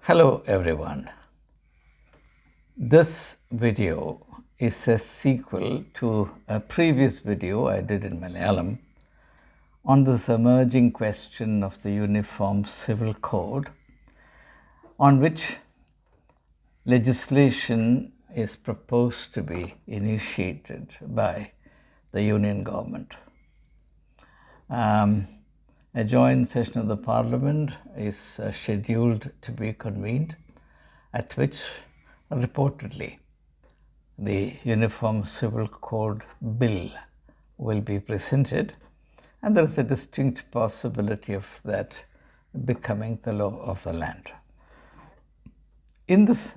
Hello everyone. This video is a sequel to a previous video I did in Malayalam on this emerging question of the Uniform Civil Code, on which legislation is proposed to be initiated by the Union government. A joint session of the Parliament is scheduled to be convened, at which reportedly the Uniform Civil Code Bill will be presented, and there is a distinct possibility of that becoming the law of the land. In this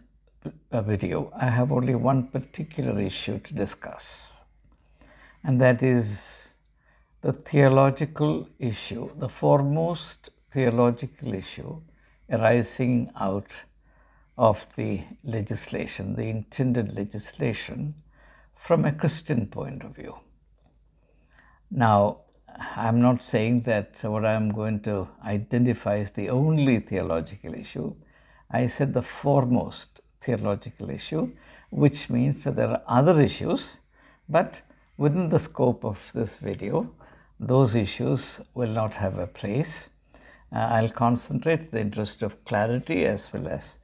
video, I have only one particular issue to discuss, and that is the theological issue, the foremost theological issue arising out of the legislation, the intended legislation, from a Christian point of view. Now, I'm not saying that what I'm going to identify is the only theological issue. I said the foremost theological issue, which means that there are other issues, but within the scope of this video, those issues will not have a place. I'll concentrate in the interest of clarity as well as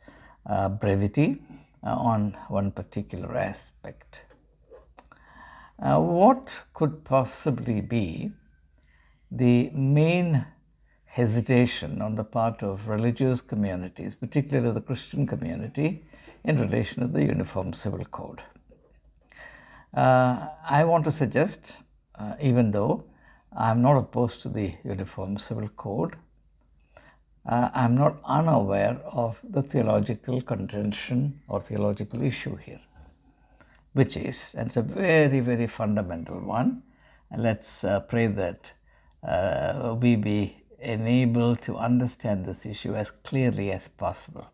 brevity on one particular aspect. What could possibly be the main hesitation on the part of religious communities, particularly the Christian community, in relation to the Uniform Civil Code? I want to suggest, even though I'm not opposed to the Uniform Civil Code, I'm not unaware of the theological contention or theological issue here, which is, and it's a very, very fundamental one, and let's pray that we be enabled to understand this issue as clearly as possible.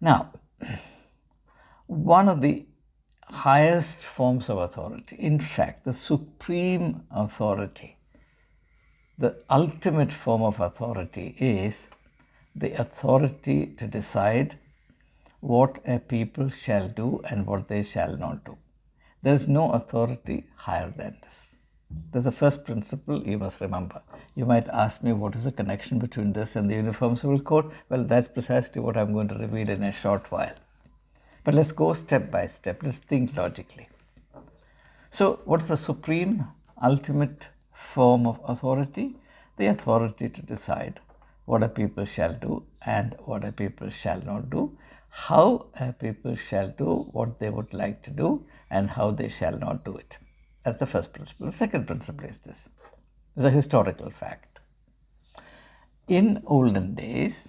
Now, one of the highest forms of authority, in fact, the supreme authority, the ultimate form of authority is the authority to decide what a people shall do and what they shall not do. There is no authority higher than this. That's the first principle you must remember. You might ask me, what is the connection between this and the Uniform Civil Code? Well, that's precisely what I'm going to reveal in a short while. But let's go step by step. Let's think logically. So what's the supreme, ultimate form of authority? The authority to decide what a people shall do and what a people shall not do, how a people shall do what they would like to do, and how they shall not do it. That's the first principle. The second principle is this. It's a historical fact. In olden days,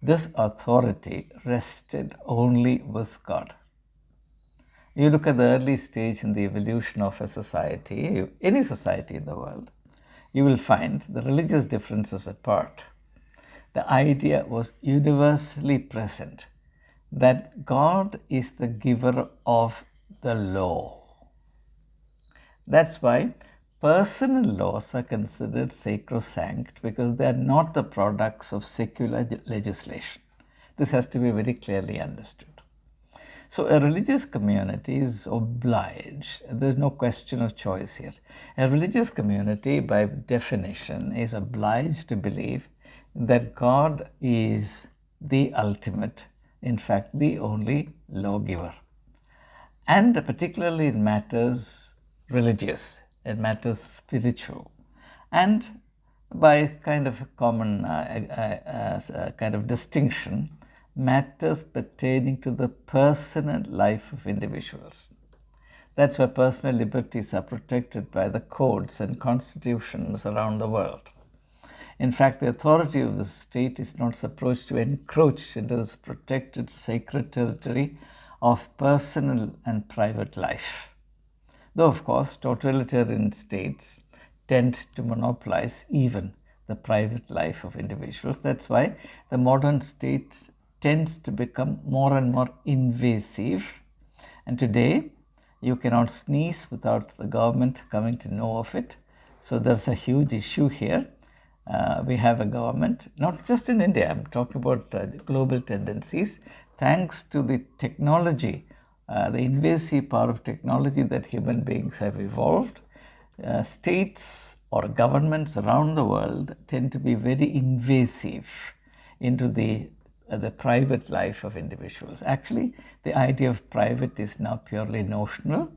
this authority rested only with God. You look at the early stage in the evolution of a society, any society in the world, you will find the religious differences apart. The idea was universally present that God is the giver of the law. That's why personal laws are considered sacrosanct, because they are not the products of secular legislation. This has to be very clearly understood. So a religious community is obliged, there's no question of choice here. A religious community, by definition, is obliged to believe that God is the ultimate, in fact, the only lawgiver. And particularly in matters religious, in matters spiritual, and by kind of common kind of distinction, matters pertaining to the personal life of individuals. That's why personal liberties are protected by the codes and constitutions around the world. In fact, the authority of the state is not supposed to encroach into this protected sacred territory of personal and private life. Though, of course, totalitarian states tend to monopolize even the private life of individuals. That's why the modern state tends to become more and more invasive. And today, you cannot sneeze without the government coming to know of it. So there's a huge issue here. we have a government, not just in India, I'm talking about global tendencies, thanks to the technology, the invasive power of technology that human beings have evolved. States or governments around the world tend to be very invasive into the private life of individuals. Actually, the idea of private is now purely notional.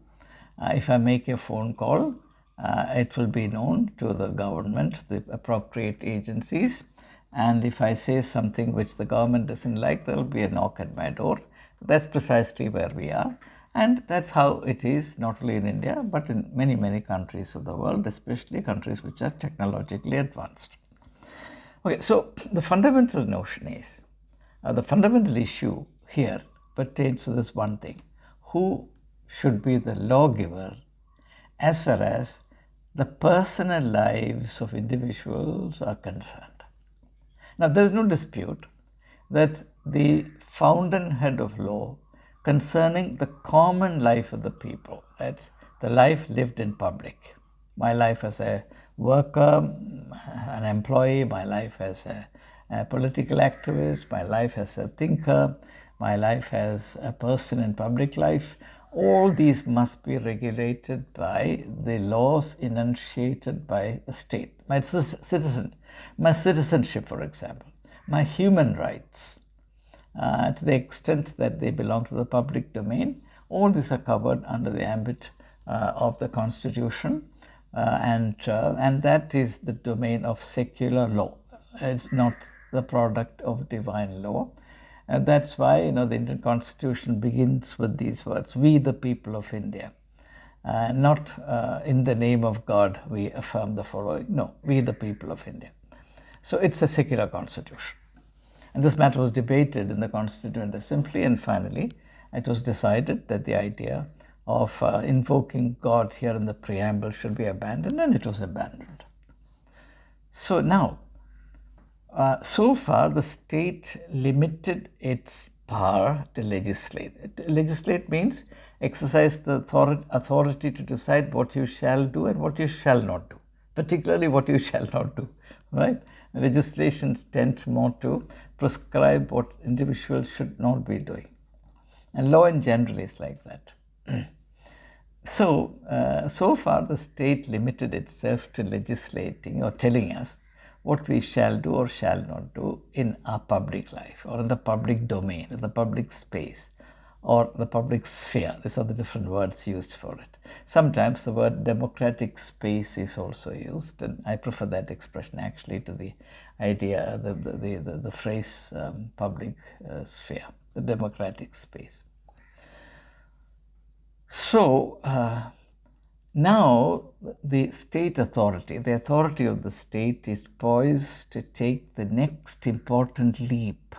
If I make a phone call, it will be known to the government, the appropriate agencies, and if I say something which the government doesn't like, there will be a knock at my door. That's precisely where we are, and that's how it is not only in India but in many, many countries of the world, especially countries which are technologically advanced. Okay, so the fundamental notion is, the fundamental issue here pertains to this one thing: who should be the lawgiver as far as the personal lives of individuals are concerned. Now, there is no dispute that the fountainhead of law concerning the common life of the people, that's the life lived in public, my life as a worker, an employee, my life as a political activist, my life as a thinker, my life as a person in public life, all these must be regulated by the laws enunciated by the state. My citizenship, for example, my human rights, to the extent that they belong to the public domain, all these are covered under the ambit of the Constitution, and that is the domain of secular law. It's not the product of divine law. And that's why, the Indian Constitution begins with these words: "We, the people of India." Not in the name of God we affirm the following. No, we, the people of India. So it's a secular constitution. And this matter was debated in the Constituent Assembly, and finally it was decided that the idea of invoking God here in the preamble should be abandoned, and it was abandoned. So now, so far, the state limited its power to legislate. Legislate means exercise the authority to decide what you shall do and what you shall not do, particularly what you shall not do, right? Legislations tend more to prescribe what individuals should not be doing. And law in general is like that. So far, the state limited itself to legislating or telling us what we shall do or shall not do in our public life, or in the public domain, in the public space, or the public sphere. These are the different words used for it. Sometimes the word democratic space is also used, and I prefer that expression actually to the idea, the phrase public sphere, the democratic space. So now the state authority, the authority of the state is poised to take the next important leap.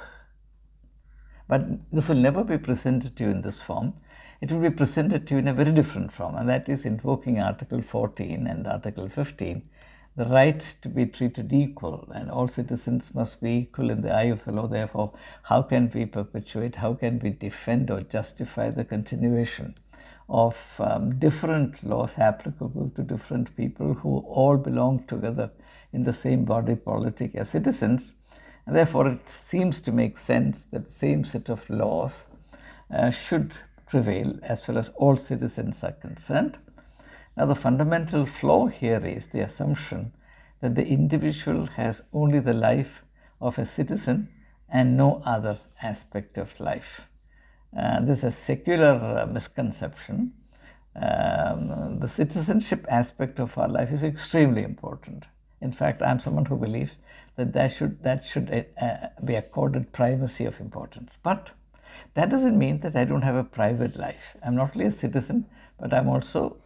But this will never be presented to you in this form. It will be presented to you in a very different form, and that is invoking Article 14 and Article 15, the right to be treated equal, and all citizens must be equal in the eye of the law. Therefore, how can we perpetuate, how can we defend or justify the continuation of different laws applicable to different people who all belong together in the same body politic as citizens? And therefore, it seems to make sense that the same set of laws should prevail as far as all citizens are concerned. Now, the fundamental flaw here is the assumption that the individual has only the life of a citizen and no other aspect of life. This is a secular misconception. The citizenship aspect of our life is extremely important. In fact, I'm someone who believes that that should be accorded primacy of importance. But that doesn't mean that I don't have a private life. I'm not only a citizen, but I'm also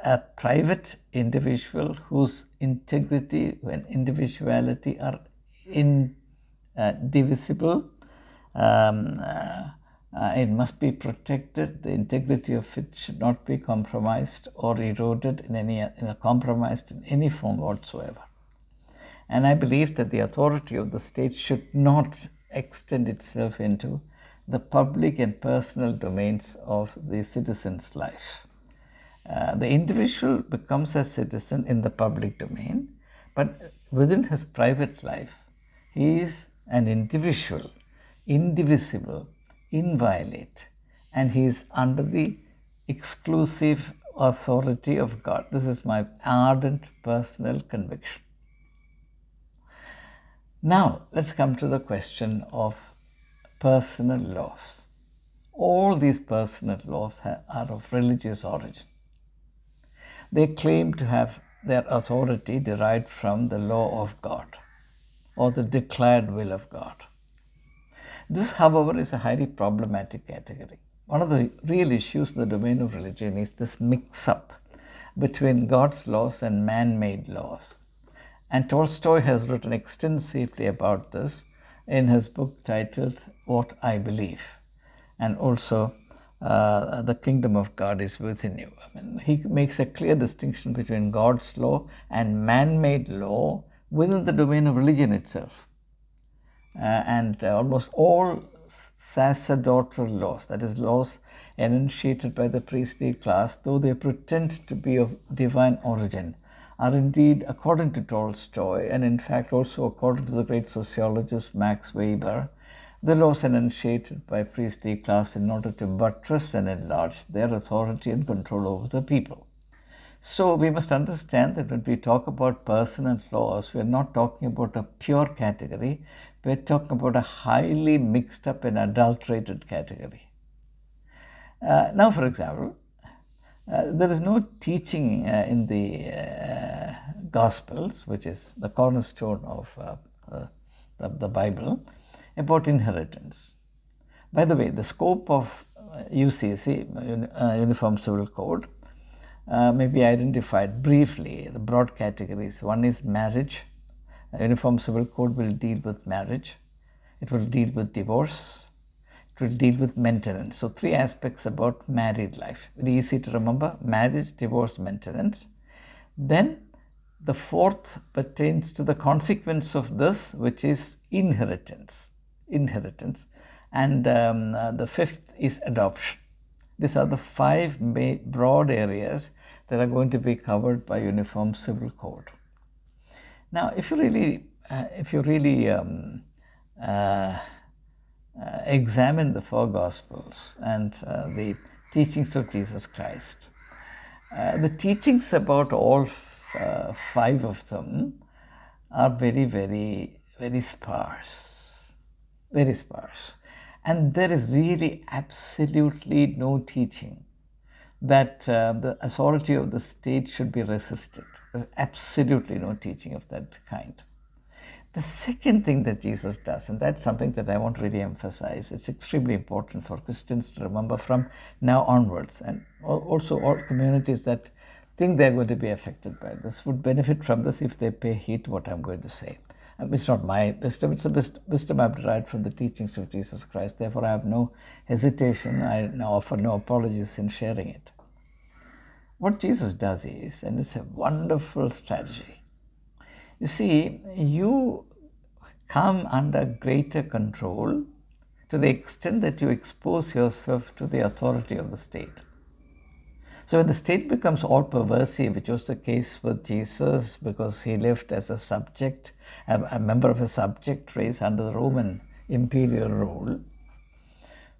a private individual whose integrity and individuality are indivisible. It must be protected. The integrity of it should not be compromised or eroded compromised in any form whatsoever. And I believe that the authority of the state should not extend itself into the public and personal domains of the citizen's life. The individual becomes a citizen in the public domain, but within his private life, he is an individual, indivisible, inviolate, and he is under the exclusive authority of God. This is my ardent personal conviction. Now, let's come to the question of personal laws. All these personal laws are of religious origin. They claim to have their authority derived from the law of God or the declared will of God. This, however, is a highly problematic category. One of the real issues in the domain of religion is this mix-up between God's laws and man-made laws. And Tolstoy has written extensively about this in his book titled What I Believe, and also The Kingdom of God is Within You. I mean, he makes a clear distinction between God's law and man-made law within the domain of religion itself. And almost all sacerdotal laws, that is, laws enunciated by the priestly class, though they pretend to be of divine origin, are indeed, according to Tolstoy, and in fact also according to the great sociologist Max Weber, the laws enunciated by priestly class in order to buttress and enlarge their authority and control over the people. So we must understand that when we talk about personal laws, we are not talking about a pure category, we are talking about a highly mixed up and adulterated category. Now, for example, there is no teaching in the Gospels, which is the cornerstone of the Bible, about inheritance. By the way, the scope of UCC, Uniform Civil Code, may be identified briefly. The broad categories. One is marriage. Uniform Civil Code will deal with marriage. It will deal with divorce. It will deal with maintenance. So 3 aspects about married life. Very easy to remember: marriage, divorce, maintenance. Then the 4th pertains to the consequence of this, which is inheritance. And the 5th is adoption. These are the 5 broad areas that are going to be covered by Uniform Civil Code. Now, if you really examine the 4 Gospels and the teachings of Jesus Christ, the teachings about all 5 of them are very, very, very sparse, very sparse. And there is really absolutely no teaching that the authority of the state should be resisted. There's absolutely no teaching of that kind. The second thing that Jesus does, and that's something that I want to really emphasize, it's extremely important for Christians to remember from now onwards, and also all communities that think they're going to be affected by this would benefit from this if they pay heed to what I'm going to say. It's not my wisdom, it's the wisdom I've derived from the teachings of Jesus Christ. Therefore, I have no hesitation, I now offer no apologies in sharing it. What Jesus does is, and it's a wonderful strategy, you see, you come under greater control to the extent that you expose yourself to the authority of the state. So when the state becomes all pervasive, which was the case with Jesus because he lived as a subject, a member of a subject race under the Roman imperial rule.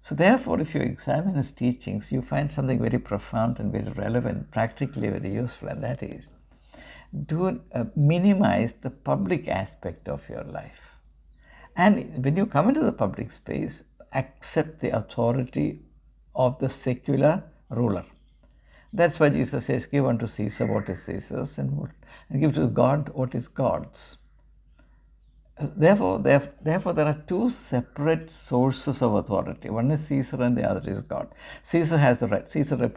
So therefore, if you examine his teachings, you find something very profound and very relevant, practically very useful, and that is, do minimize the public aspect of your life. And when you come into the public space, accept the authority of the secular ruler. That's why Jesus says, give unto Caesar what is Caesar's and give to God what is God's. Therefore, there are 2 separate sources of authority. One is Caesar and the other is God. Caesar has the right. Caesar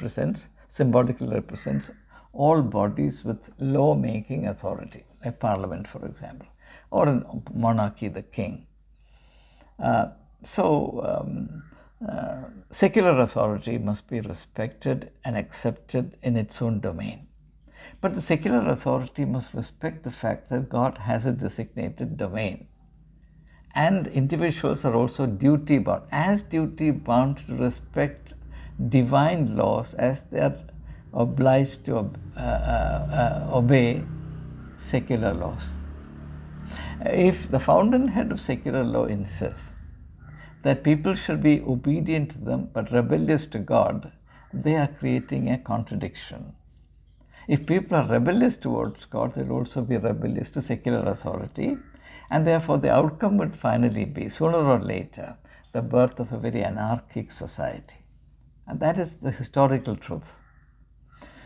symbolically represents all bodies with law-making authority, a parliament, for example, or a monarchy, the king. Secular authority must be respected and accepted in its own domain. But the secular authority must respect the fact that God has a designated domain. And individuals are also duty-bound, to respect divine laws as they are obliged to obey secular laws. If the fountainhead of secular law insists that people should be obedient to them but rebellious to God, they are creating a contradiction. If people are rebellious towards God, they'll also be rebellious to secular authority, and therefore the outcome would finally be, sooner or later, the birth of a very anarchic society. And that is the historical truth.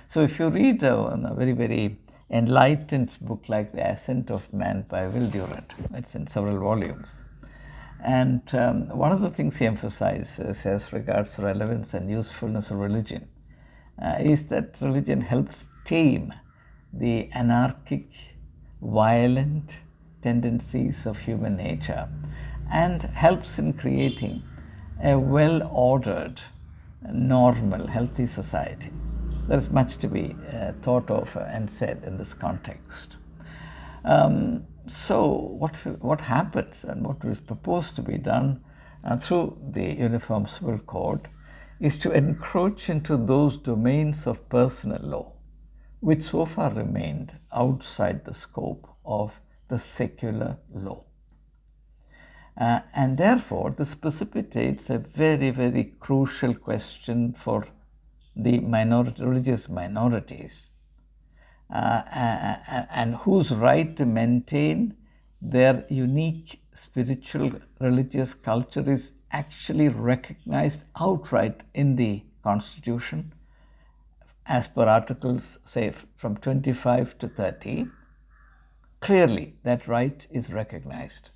So if you read a very, very enlightened book like The Ascent of Man by Will Durant, it's in several volumes. And one of the things he emphasizes as regards relevance and usefulness of religion is that religion helps tame the anarchic, violent tendencies of human nature and helps in creating a well-ordered, normal, healthy society. There is much to be thought of and said in this context. So what happens and what is proposed to be done through the Uniform Civil Code is to encroach into those domains of personal law which so far remained outside the scope of the secular law. And therefore, this precipitates a very, very crucial question for the religious minorities, and whose right to maintain their unique spiritual religious culture is actually recognized outright in the Constitution, as per Articles, say, from 25 to 30. Clearly, that right is recognized.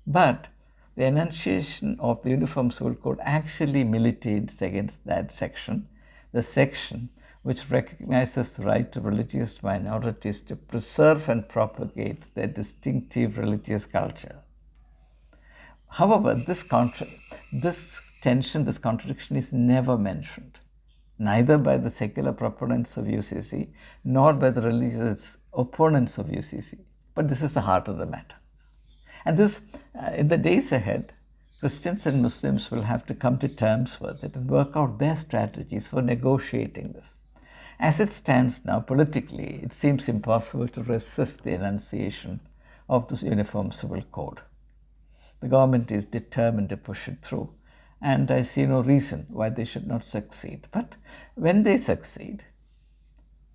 But the enunciation of the Uniform Civil Code actually militates against that section, the section which recognizes the right of religious minorities to preserve and propagate their distinctive religious culture. However, this tension, this contradiction is never mentioned, neither by the secular proponents of UCC nor by the religious opponents of UCC. But this is the heart of the matter. And this, in the days ahead, Christians and Muslims will have to come to terms with it and work out their strategies for negotiating this. As it stands now politically, it seems impossible to resist the enunciation of this Uniform Civil Code. The government is determined to push it through, and I see no reason why they should not succeed. But when they succeed,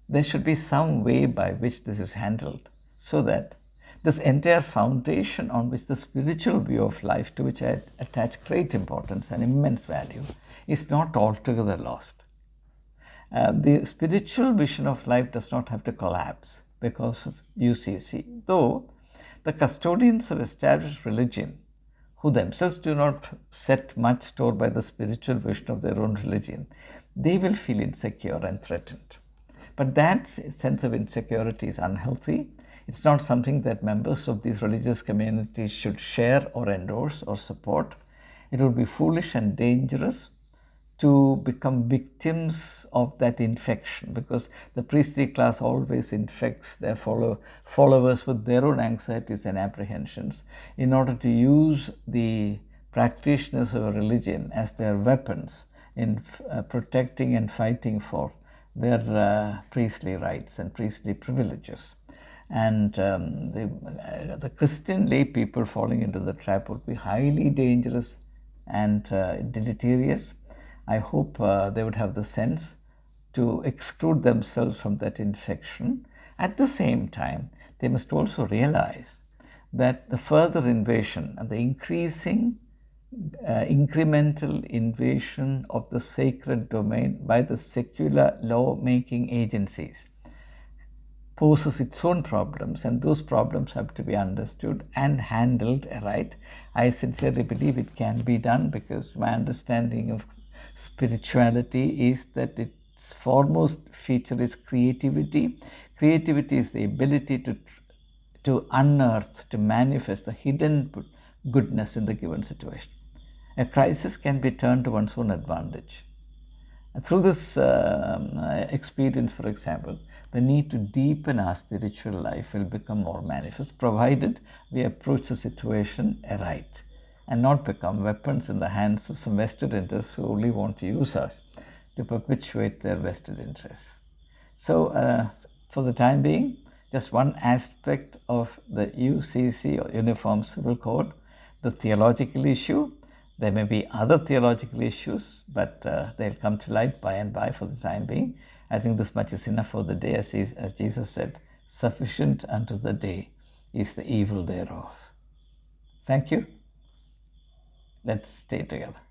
there should be some way by which this is handled so that this entire foundation on which the spiritual view of life, to which I attach great importance and immense value, is not altogether lost. The spiritual vision of life does not have to collapse because of UCC, though the custodians of established religion, who themselves do not set much store by the spiritual vision of their own religion, they will feel insecure and threatened. But that sense of insecurity is unhealthy. It's not something that members of these religious communities should share or endorse or support. It would be foolish and dangerous to become victims of that infection, because the priestly class always infects their followers with their own anxieties and apprehensions in order to use the practitioners of a religion as their weapons in protecting and fighting for their priestly rights and priestly privileges. And the Christian lay people falling into the trap would be highly dangerous and deleterious. I hope they would have the sense to exclude themselves from that infection. At the same time, they must also realize that the further invasion and the increasing incremental invasion of the sacred domain by the secular law-making agencies poses its own problems, and those problems have to be understood and handled right. I sincerely believe it can be done, because my understanding of spirituality is that its foremost feature is creativity. Creativity is the ability to unearth, to manifest the hidden goodness in the given situation. A crisis can be turned to one's own advantage. Through this experience, for example, the need to deepen our spiritual life will become more manifest, provided we approach the situation aright and not become weapons in the hands of some vested interests who only want to use us to perpetuate their vested interests. So, for the time being, just one aspect of the UCC, or Uniform Civil Code, the theological issue. There may be other theological issues, but they'll come to light by and by. For the time being, I think this much is enough for the day. As Jesus said, sufficient unto the day is the evil thereof. Thank you. Let's stay together.